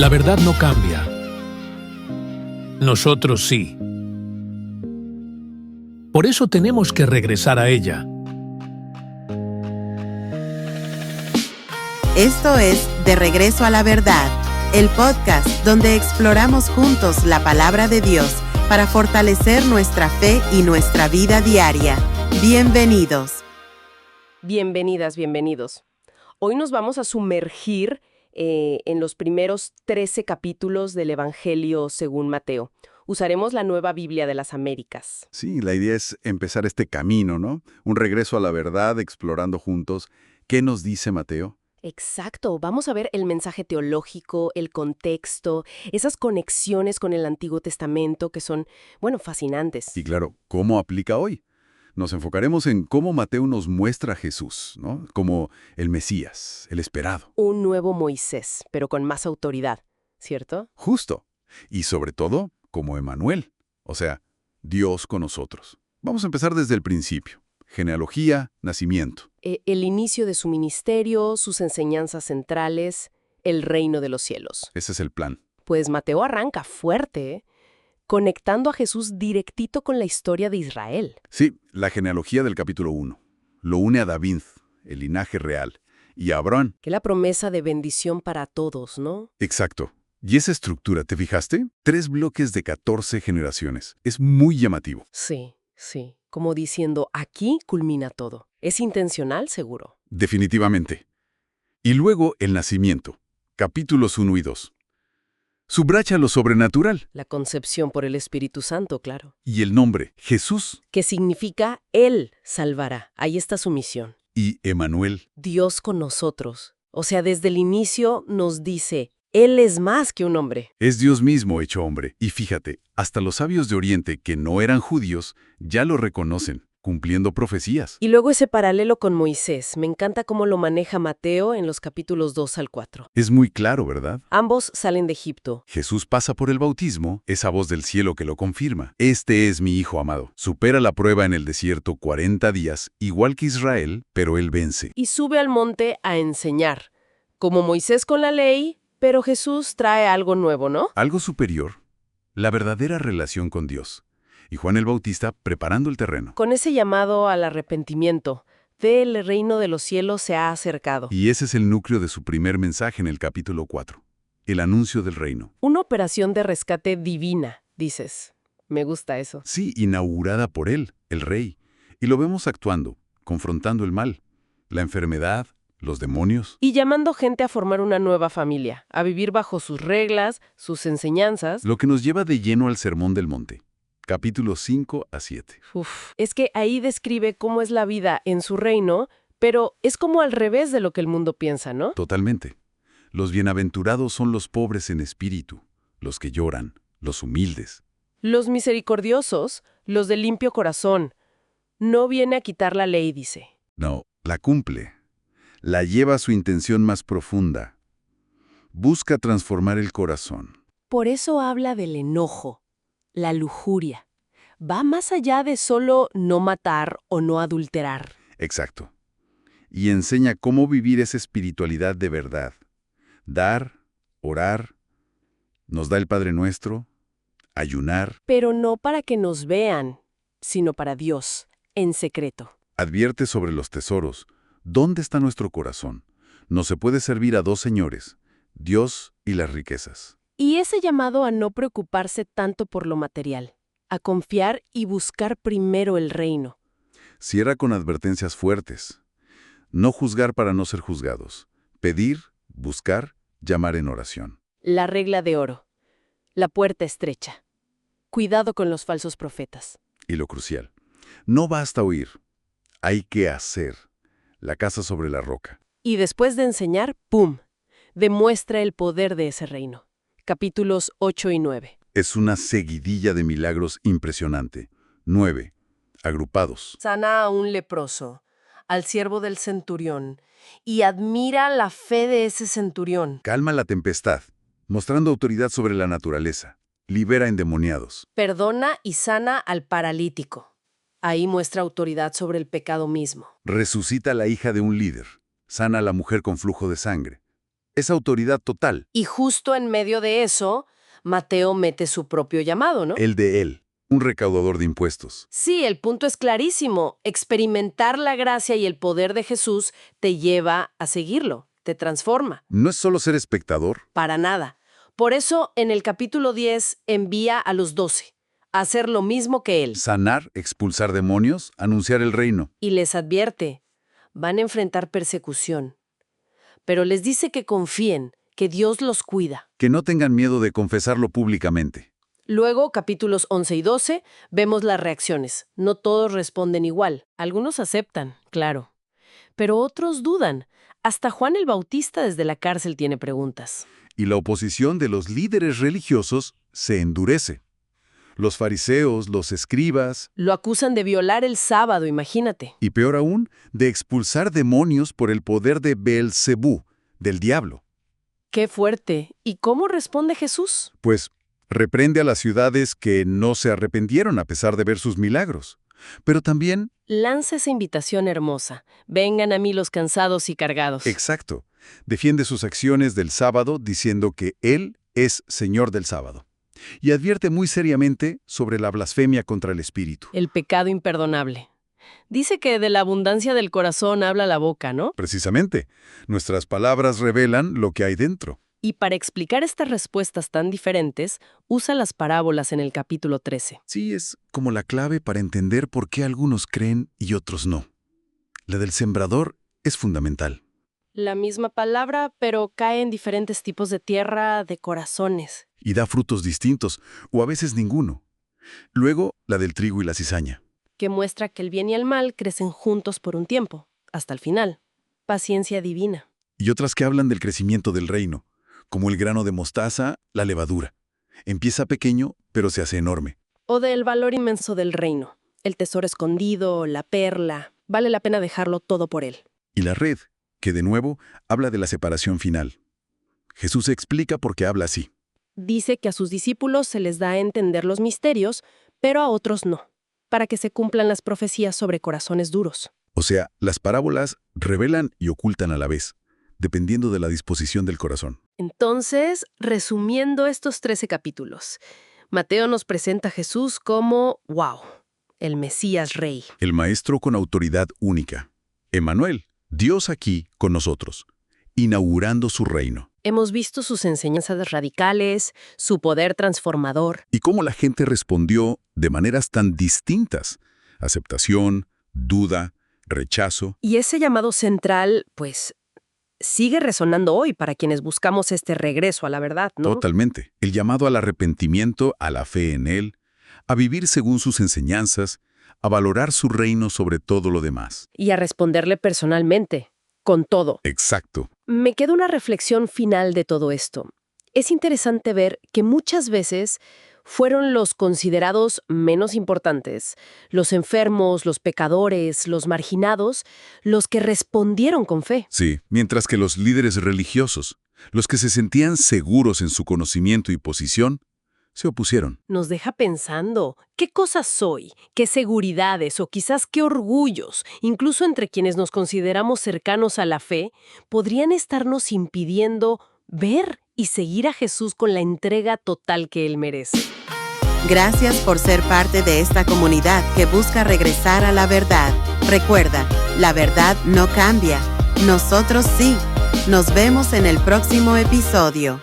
La verdad no cambia. Nosotros sí. Por eso tenemos que regresar a ella. Esto es De Regreso a la Verdad, el podcast donde exploramos juntos la palabra de Dios para fortalecer nuestra fe y nuestra vida diaria. Bienvenidos. Bienvenidas, bienvenidos. Hoy nos vamos a sumergir en los primeros 13 capítulos del Evangelio según Mateo. Usaremos la Nueva Biblia de las Américas. Sí, la idea es empezar este camino, ¿no? Un regreso a la verdad, explorando juntos. ¿Qué nos dice Mateo? Exacto, vamos a ver el mensaje teológico, el contexto, esas conexiones con el Antiguo Testamento que son, fascinantes. Y claro, ¿cómo aplica hoy? Nos enfocaremos en cómo Mateo nos muestra a Jesús, ¿no? Como el Mesías, el esperado. Un nuevo Moisés, pero con más autoridad, ¿cierto? Justo. Y sobre todo, como Emmanuel, o sea, Dios con nosotros. Vamos a empezar desde el principio. Genealogía, nacimiento. El inicio de su ministerio, sus enseñanzas centrales, el reino de los cielos. Ese es el plan. Pues Mateo arranca fuerte, conectando a Jesús directito con la historia de Israel. Sí, la genealogía del capítulo 1. Lo une a David, el linaje real, y a Abraham. Que la promesa de bendición para todos, ¿no? Exacto. ¿Y esa estructura, te fijaste? 3 bloques de 14 generaciones. Es muy llamativo. Sí. Como diciendo, aquí culmina todo. Es intencional, seguro. Definitivamente. Y luego el nacimiento. Capítulos 1 y 2. Subraya lo sobrenatural. La concepción por el Espíritu Santo, claro. Y el nombre, Jesús. Que significa Él salvará. Ahí está su misión. Y Emmanuel. Dios con nosotros. O sea, desde el inicio nos dice, Él es más que un hombre. Es Dios mismo hecho hombre. Y fíjate, hasta los sabios de Oriente que no eran judíos ya lo reconocen, cumpliendo profecías. Y luego ese paralelo con Moisés. Me encanta cómo lo maneja Mateo en los capítulos 2 al 4. Es muy claro, ¿verdad? Ambos salen de Egipto. Jesús pasa por el bautismo, esa voz del cielo que lo confirma. Este es mi Hijo amado. Supera la prueba en el desierto 40 días, igual que Israel, pero él vence. Y sube al monte a enseñar. Como Moisés con la ley, pero Jesús trae algo nuevo, ¿no? Algo superior, la verdadera relación con Dios. Y Juan el Bautista preparando el terreno. Con ese llamado al arrepentimiento, el reino de los cielos se ha acercado. Y ese es el núcleo de su primer mensaje en el capítulo 4. El anuncio del reino. Una operación de rescate divina, dices. Me gusta eso. Sí, inaugurada por él, el rey. Y lo vemos actuando, confrontando el mal, la enfermedad, los demonios. Y llamando gente a formar una nueva familia, a vivir bajo sus reglas, sus enseñanzas. Lo que nos lleva de lleno al Sermón del Monte. Capítulos 5 a 7. Es que ahí describe cómo es la vida en su reino, pero es como al revés de lo que el mundo piensa, ¿no? Totalmente. Los bienaventurados son los pobres en espíritu, los que lloran, los humildes. Los misericordiosos, los de limpio corazón. No viene a quitar la ley, dice. No, la cumple. La lleva a su intención más profunda. Busca transformar el corazón. Por eso habla del enojo, la lujuria. Va más allá de solo no matar o no adulterar. Exacto. Y enseña cómo vivir esa espiritualidad de verdad. Dar, orar, nos da el Padre Nuestro, ayunar. Pero no para que nos vean, sino para Dios, en secreto. Advierte sobre los tesoros. ¿Dónde está nuestro corazón? No se puede servir a 2 señores, Dios y las riquezas. Y ese llamado a no preocuparse tanto por lo material, a confiar y buscar primero el reino. Cierra con advertencias fuertes. No juzgar para no ser juzgados. Pedir, buscar, llamar en oración. La regla de oro. La puerta estrecha. Cuidado con los falsos profetas. Y lo crucial, no basta oír, hay que hacer. La casa sobre la roca. Y después de enseñar, ¡pum!, demuestra el poder de ese reino. Capítulos 8 y 9. Es una seguidilla de milagros impresionante. 9. Agrupados. Sana a un leproso, al siervo del centurión, y admira la fe de ese centurión. Calma la tempestad, mostrando autoridad sobre la naturaleza. Libera endemoniados. Perdona y sana al paralítico. Ahí muestra autoridad sobre el pecado mismo. Resucita a la hija de un líder. Sana a la mujer con flujo de sangre. es autoridad total, Y justo en medio de eso, Mateo mete su propio llamado, ¿no? el de él, un recaudador de impuestos. Sí, el punto es clarísimo. Experimentar la gracia y el poder de Jesús te lleva a seguirlo, te transforma. No es solo ser espectador, Para nada. Por eso, en el capítulo 10, envía a los 12 a hacer lo mismo que él. sanar, expulsar demonios, anunciar el reino. Y les advierte, van a enfrentar persecución. Pero les dice que confíen, que Dios los cuida. Que no tengan miedo de confesarlo públicamente. Luego, capítulos 11 y 12, vemos las reacciones. No todos responden igual. Algunos aceptan, claro. Pero otros dudan. Hasta Juan el Bautista desde la cárcel tiene preguntas. Y la oposición de los líderes religiosos se endurece. Los fariseos, los escribas, Lo acusan de violar el sábado, imagínate. y peor aún, de expulsar demonios por el poder de Beelzebú, del diablo. ¡Qué fuerte! ¿Y cómo responde Jesús? Pues reprende a las ciudades que no se arrepintieron a pesar de ver sus milagros. Pero también, Lanza esa invitación hermosa. Vengan a mí los cansados y cargados. exacto, defiende sus acciones del sábado diciendo que Él es Señor del sábado. Y advierte muy seriamente sobre la blasfemia contra el Espíritu. El pecado imperdonable. Dice que de la abundancia del corazón habla la boca, ¿no? Precisamente, nuestras palabras revelan lo que hay dentro. Y para explicar estas respuestas tan diferentes, usa las parábolas en el capítulo 13. Sí, es como la clave para entender por qué algunos creen y otros no. La del sembrador es fundamental. La misma palabra, pero cae en diferentes tipos de tierra, de corazones. Y da frutos distintos, o a veces ninguno. Luego, la del trigo y la cizaña. Que muestra que el bien y el mal crecen juntos por un tiempo, hasta el final. Paciencia divina. Y otras que hablan del crecimiento del reino, como el grano de mostaza, la levadura. Empieza pequeño, pero se hace enorme. O del valor inmenso del reino. El tesoro escondido, la perla. Vale la pena dejarlo todo por él. Y la red, que de nuevo habla de la separación final. Jesús explica por qué habla así. Dice que a sus discípulos se les da a entender los misterios, pero a otros no, para que se cumplan las profecías sobre corazones duros. O sea, las parábolas revelan y ocultan a la vez, dependiendo de la disposición del corazón. Entonces, resumiendo estos 13 capítulos, Mateo nos presenta a Jesús como, wow, el Mesías Rey. El Maestro con autoridad única. Emmanuel, Dios aquí con nosotros, inaugurando su reino. Hemos visto sus enseñanzas radicales, su poder transformador. Y cómo la gente respondió de maneras tan distintas. Aceptación, duda, rechazo. Y ese llamado central, pues, sigue resonando hoy para quienes buscamos este regreso a la verdad, ¿no? Totalmente. El llamado al arrepentimiento, a la fe en Él, a vivir según sus enseñanzas, a valorar su reino sobre todo lo demás. Y a responderle personalmente, con todo. Exacto. Me queda una reflexión final de todo esto. Es interesante ver que muchas veces fueron los considerados menos importantes, los enfermos, los pecadores, los marginados, los que respondieron con fe. Sí, mientras que los líderes religiosos, los que se sentían seguros en su conocimiento y posición, se opusieron. Nos deja pensando, ¿qué cosas soy? ¿Qué seguridades o quizás qué orgullos, incluso entre quienes nos consideramos cercanos a la fe, podrían estarnos impidiendo ver y seguir a Jesús con la entrega total que Él merece? Gracias por ser parte de esta comunidad que busca regresar a la verdad. Recuerda, la verdad no cambia. Nosotros sí. Nos vemos en el próximo episodio.